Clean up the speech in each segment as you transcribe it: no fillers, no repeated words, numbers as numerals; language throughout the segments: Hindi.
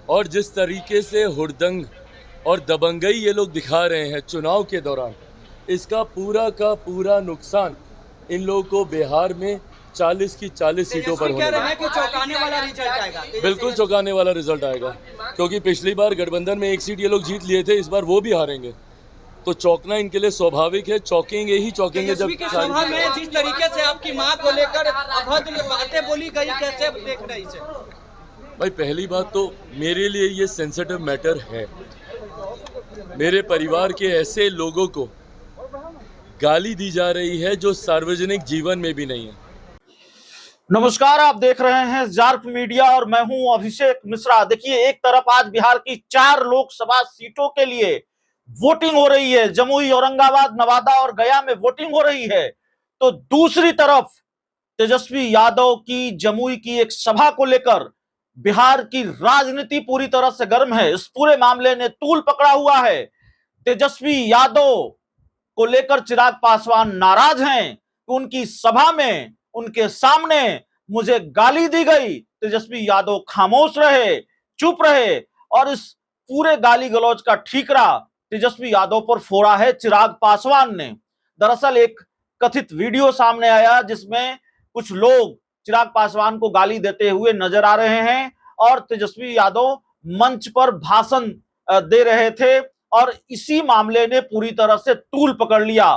और जिस तरीके से हुड़दंग और दबंगई ये लोग दिखा रहे हैं चुनाव के दौरान, इसका पूरा का पूरा नुकसान इन लोगों को बिहार में 40 की 40 सीटों पर होने है कि चौंकाने वाला रिजल्ट आएगा। बिल्कुल चौंकाने वाला रिजल्ट आएगा, क्योंकि पिछली बार गठबंधन में एक सीट ये लोग जीत लिए थे, इस बार वो भी हारेंगे। तो चौंकना इनके लिए स्वाभाविक है, चौंकेंगे ही चौंकेंगे। जब सभा में जिस तरीके से आपकी मां को लेकर अभद्र बातें बोली गई, कैसे देख रहे इसे? भाई पहली बात तो मेरे लिए ये सेंसिटिव मैटर है। मेरे परिवार के ऐसे लोगों को गाली दी जा रही है जो सार्वजनिक जीवन में भी नहीं है। नमस्कार, आप देख रहे हैं जार्क मीडिया और मैं हूं अभिषेक मिश्रा। देखिए, एक तरफ आज बिहार की 4 लोकसभा सीटों के लिए वोटिंग हो रही है, जमुई, औरंगाबाद, नवादा और गया में वोटिंग हो रही है, तो दूसरी तरफ तेजस्वी यादव की जमुई की एक सभा को लेकर बिहार की राजनीति पूरी तरह से गर्म है। इस पूरे मामले ने तूल पकड़ा हुआ है। तेजस्वी यादव को लेकर चिराग पासवान नाराज हैं। उनकी सभा में उनके सामने मुझे गाली दी गई, तेजस्वी यादव खामोश रहे, चुप रहे और इस पूरे गाली गलौज का ठीकरा तेजस्वी यादव पर फोड़ा है चिराग पासवान ने। दरअसल एक कथित वीडियो सामने आया जिसमें कुछ लोग चिराग पासवान को गाली देते हुए नजर आ रहे हैं और तेजस्वी यादव मंच पर भाषण दे रहे थे और इसी मामले ने पूरी तरह से तूल पकड़ लिया।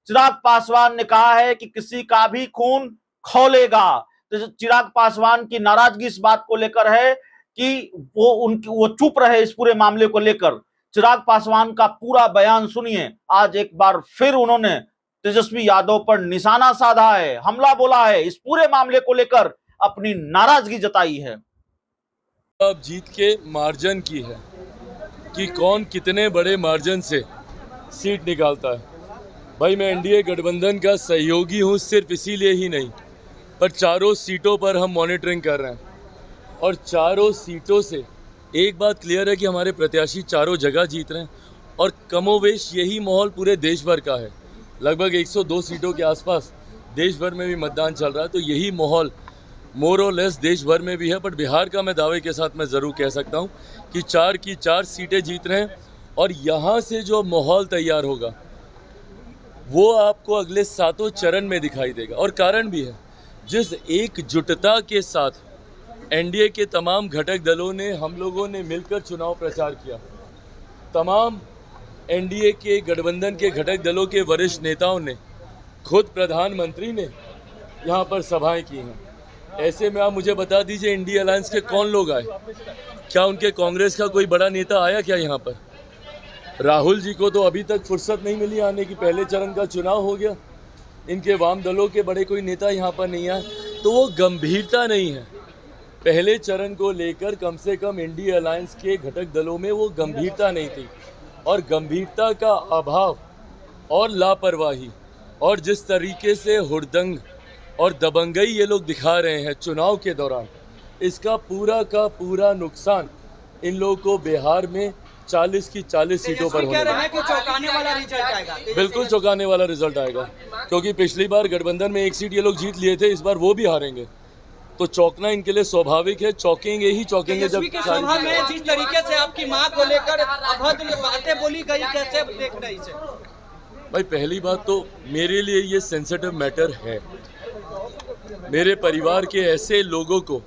चिराग पासवान ने कहा है कि किसी का भी खून खौलेगा। तो चिराग पासवान की नाराजगी इस बात को लेकर है कि वो चुप रहे इस पूरे मामले को लेकर। चिराग पासवान का पूरा बयान सुनिए। आज एक बार फिर उन्होंने तेजस्वी यादव पर निशाना साधा है, हमला बोला है, इस पूरे मामले को लेकर अपनी नाराजगी जताई है। अब जीत के मार्जिन की है कि कौन कितने बड़े मार्जिन से सीट निकालता है। भाई मैं एनडीए गठबंधन का सहयोगी हूँ, सिर्फ इसीलिए ही नहीं, पर चारों सीटों पर हम मॉनिटरिंग कर रहे हैं और चारों सीटों से एक बात क्लियर है कि हमारे प्रत्याशी चारों जगह जीत रहे हैं और कमोवेश यही माहौल पूरे देश भर का है। लगभग 102 सीटों के आसपास देश भर में भी मतदान चल रहा है, तो यही माहौल मोर और लेस देश भर में भी है। बट बिहार का मैं दावे के साथ मैं ज़रूर कह सकता हूँ कि 4 की 4 सीटें जीत रहे हैं और यहाँ से जो माहौल तैयार होगा वो आपको अगले 7 चरण में दिखाई देगा। और कारण भी है, जिस एकजुटता के साथ एनडीए के तमाम घटक दलों ने, हम लोगों ने मिलकर चुनाव प्रचार किया, तमाम एनडीए के गठबंधन के घटक दलों के वरिष्ठ नेताओं ने, खुद प्रधानमंत्री ने यहाँ पर सभाएं की हैं। ऐसे में आप मुझे बता दीजिए, इंडिया अलायंस के कौन लोग आए? क्या उनके कांग्रेस का कोई बड़ा नेता आया क्या यहाँ पर? राहुल जी को तो अभी तक फुर्सत नहीं मिली आने की, पहले चरण का चुनाव हो गया, इनके वाम दलों के बड़े कोई नेता यहाँ पर नहीं आए। तो वो गंभीरता नहीं है पहले चरण को लेकर, कम से कम इंडिया अलायंस के घटक दलों में वो गंभीरता नहीं थी। और गंभीरता का अभाव और लापरवाही और जिस तरीके से हुड़दंग और दबंगई ये लोग दिखा रहे हैं चुनाव के दौरान, इसका पूरा का पूरा नुकसान इन लोगों को बिहार में 40 की 40 सीटों पर होने है कि चौंकाने वाला रिजल्ट आएगा। बिल्कुल चौंकाने वाला रिजल्ट आएगा, क्योंकि पिछली बार गठबंधन में एक सीट ये लोग जीत लिए थे, इस बार वो भी हारेंगे। तो चौंकना इनके लिए स्वाभाविक है, चौंकेंगे ही चौंकेंगे। जब सभा में जिस तरीके से आपकी मां को लेकर अभद्र बातें बोली गई, कैसे देख रहे इसे? भाई पहली बात तो मेरे लिए ये सेंसिटिव मैटर है। मेरे परिवार के ऐसे लोगों को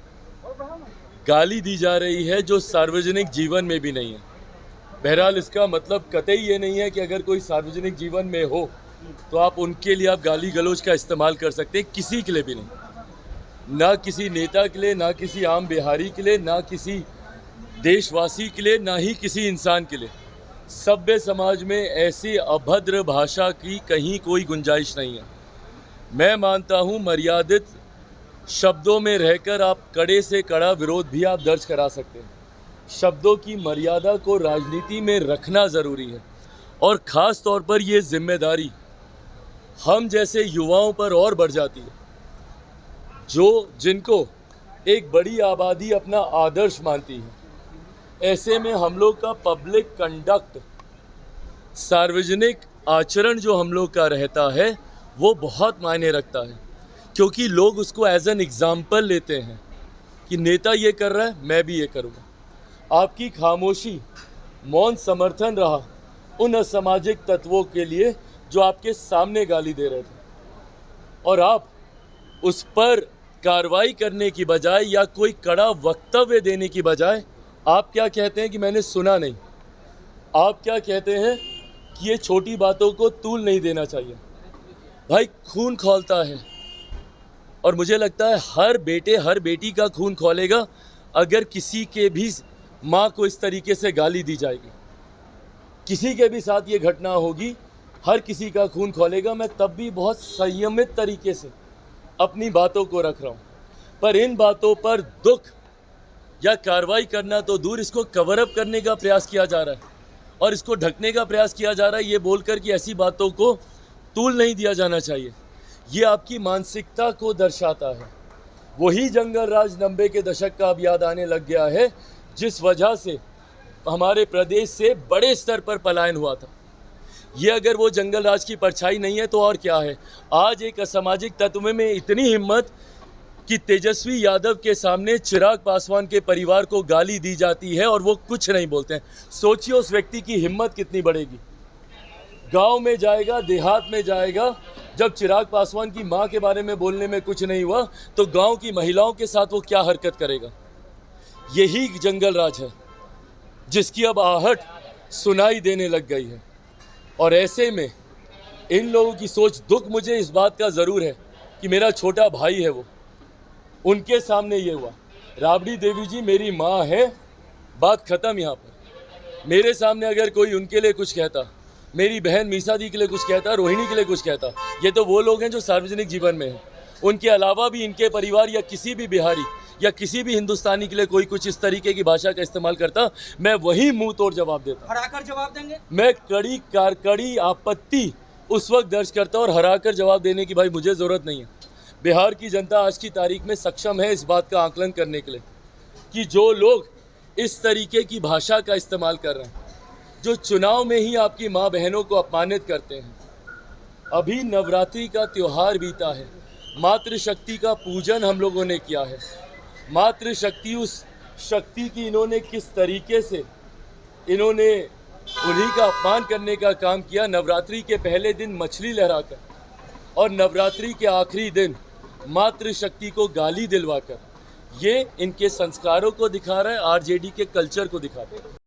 गाली दी जा रही है जो सार्वजनिक जीवन में भी नहीं है। बहरहाल इसका मतलब कतई ये नहीं है कि अगर कोई सार्वजनिक जीवन में हो तो आप उनके लिए आप गाली गलौज का इस्तेमाल कर सकते हैं, किसी के लिए भी नहीं। ना किसी नेता के लिए, ना किसी आम बिहारी के लिए, ना किसी देशवासी के लिए, ना ही किसी इंसान के लिए। सभ्य समाज में ऐसी अभद्र भाषा की कहीं कोई गुंजाइश नहीं है। मैं मानता हूँ मर्यादित शब्दों में रहकर आप कड़े से कड़ा विरोध भी आप दर्ज करा सकते हैं। शब्दों की मर्यादा को राजनीति में रखना ज़रूरी है और ख़ास तौर पर ये जिम्मेदारी हम जैसे युवाओं पर और बढ़ जाती है, जिनको एक बड़ी आबादी अपना आदर्श मानती है। ऐसे में हम लोग का पब्लिक कंडक्ट, सार्वजनिक आचरण जो हम लोग का रहता है वो बहुत मायने रखता है, क्योंकि लोग उसको एज एन एग्जाम्पल लेते हैं कि नेता ये कर रहा है मैं भी ये करूँगा। आपकी खामोशी, मौन समर्थन रहा उन असामाजिक तत्वों के लिए जो आपके सामने गाली दे रहे थे, और आप उस पर कार्रवाई करने की बजाय या कोई कड़ा वक्तव्य देने की बजाय आप क्या कहते हैं कि मैंने सुना नहीं। आप क्या कहते हैं कि ये छोटी बातों को तूल नहीं देना चाहिए। भाई, खून खौलता है, और मुझे लगता है हर बेटे हर बेटी का खून खौलेगा अगर किसी के भी माँ को इस तरीके से गाली दी जाएगी। किसी के भी साथ ये घटना होगी, हर किसी का खून खौलेगा। मैं तब भी बहुत संयमित तरीके से अपनी बातों को रख रहा हूँ, पर इन बातों पर दुख या कार्रवाई करना तो दूर, इसको कवर अप करने का प्रयास किया जा रहा है और इसको ढकने का प्रयास किया जा रहा है, ये बोलकर कि ऐसी बातों को तूल नहीं दिया जाना चाहिए। ये आपकी मानसिकता को दर्शाता है। वही जंगल राज 90 के दशक का अब याद आने लग गया है, जिस वजह से हमारे प्रदेश से बड़े स्तर पर पलायन हुआ था। ये अगर वो जंगल राज की परछाई नहीं है तो और क्या है। आज एक असामाजिक तत्व में इतनी हिम्मत कि तेजस्वी यादव के सामने चिराग पासवान के परिवार को गाली दी जाती है और वो कुछ नहीं बोलते हैं। सोचिए उस व्यक्ति की हिम्मत कितनी बढ़ेगी। गांव में जाएगा, देहात में जाएगा, जब चिराग पासवान की मां के बारे में बोलने में कुछ नहीं हुआ तो गांव की महिलाओं के साथ वो क्या हरकत करेगा। यही जंगल राज है जिसकी अब आहट सुनाई देने लग गई है। और ऐसे में इन लोगों की सोच, दुख मुझे इस बात का ज़रूर है कि मेरा छोटा भाई है, वो उनके सामने ये हुआ। राबड़ी देवी जी मेरी माँ है, बात ख़त्म। यहाँ पर मेरे सामने अगर कोई उनके लिए कुछ कहता, मेरी बहन मीसा दी के लिए कुछ कहता, रोहिणी के लिए कुछ कहता, ये तो वो लोग हैं जो सार्वजनिक जीवन में हैं। उनके अलावा भी इनके परिवार या किसी भी बिहारी या किसी भी हिंदुस्तानी के लिए कोई कुछ इस तरीके की भाषा का इस्तेमाल करता, मैं वही मुंह तोड़ जवाब देता। हराकर जवाब देंगे? मैं कड़ी आपत्ति उस वक्त दर्ज करता और हराकर जवाब देने की भाई मुझे ज़रूरत नहीं है। बिहार की जनता आज की तारीख में सक्षम है इस बात का आकलन करने के लिए कि जो लोग इस तरीके की भाषा का इस्तेमाल कर रहे हैं, जो चुनाव में ही आपकी माँ बहनों को अपमानित करते हैं। अभी नवरात्रि का त्यौहार बीता है, मातृशक्ति का पूजन हम लोगों ने किया है। मातृशक्ति, उस शक्ति की इन्होंने किस तरीके से इन्होंने उन्हीं का अपमान करने का काम किया। नवरात्रि के पहले दिन मछली लहराकर और नवरात्रि के आखिरी दिन मातृशक्ति को गाली दिलवाकर, ये इनके संस्कारों को दिखा रहा है, आरजेडी के कल्चर को दिखा रहा है।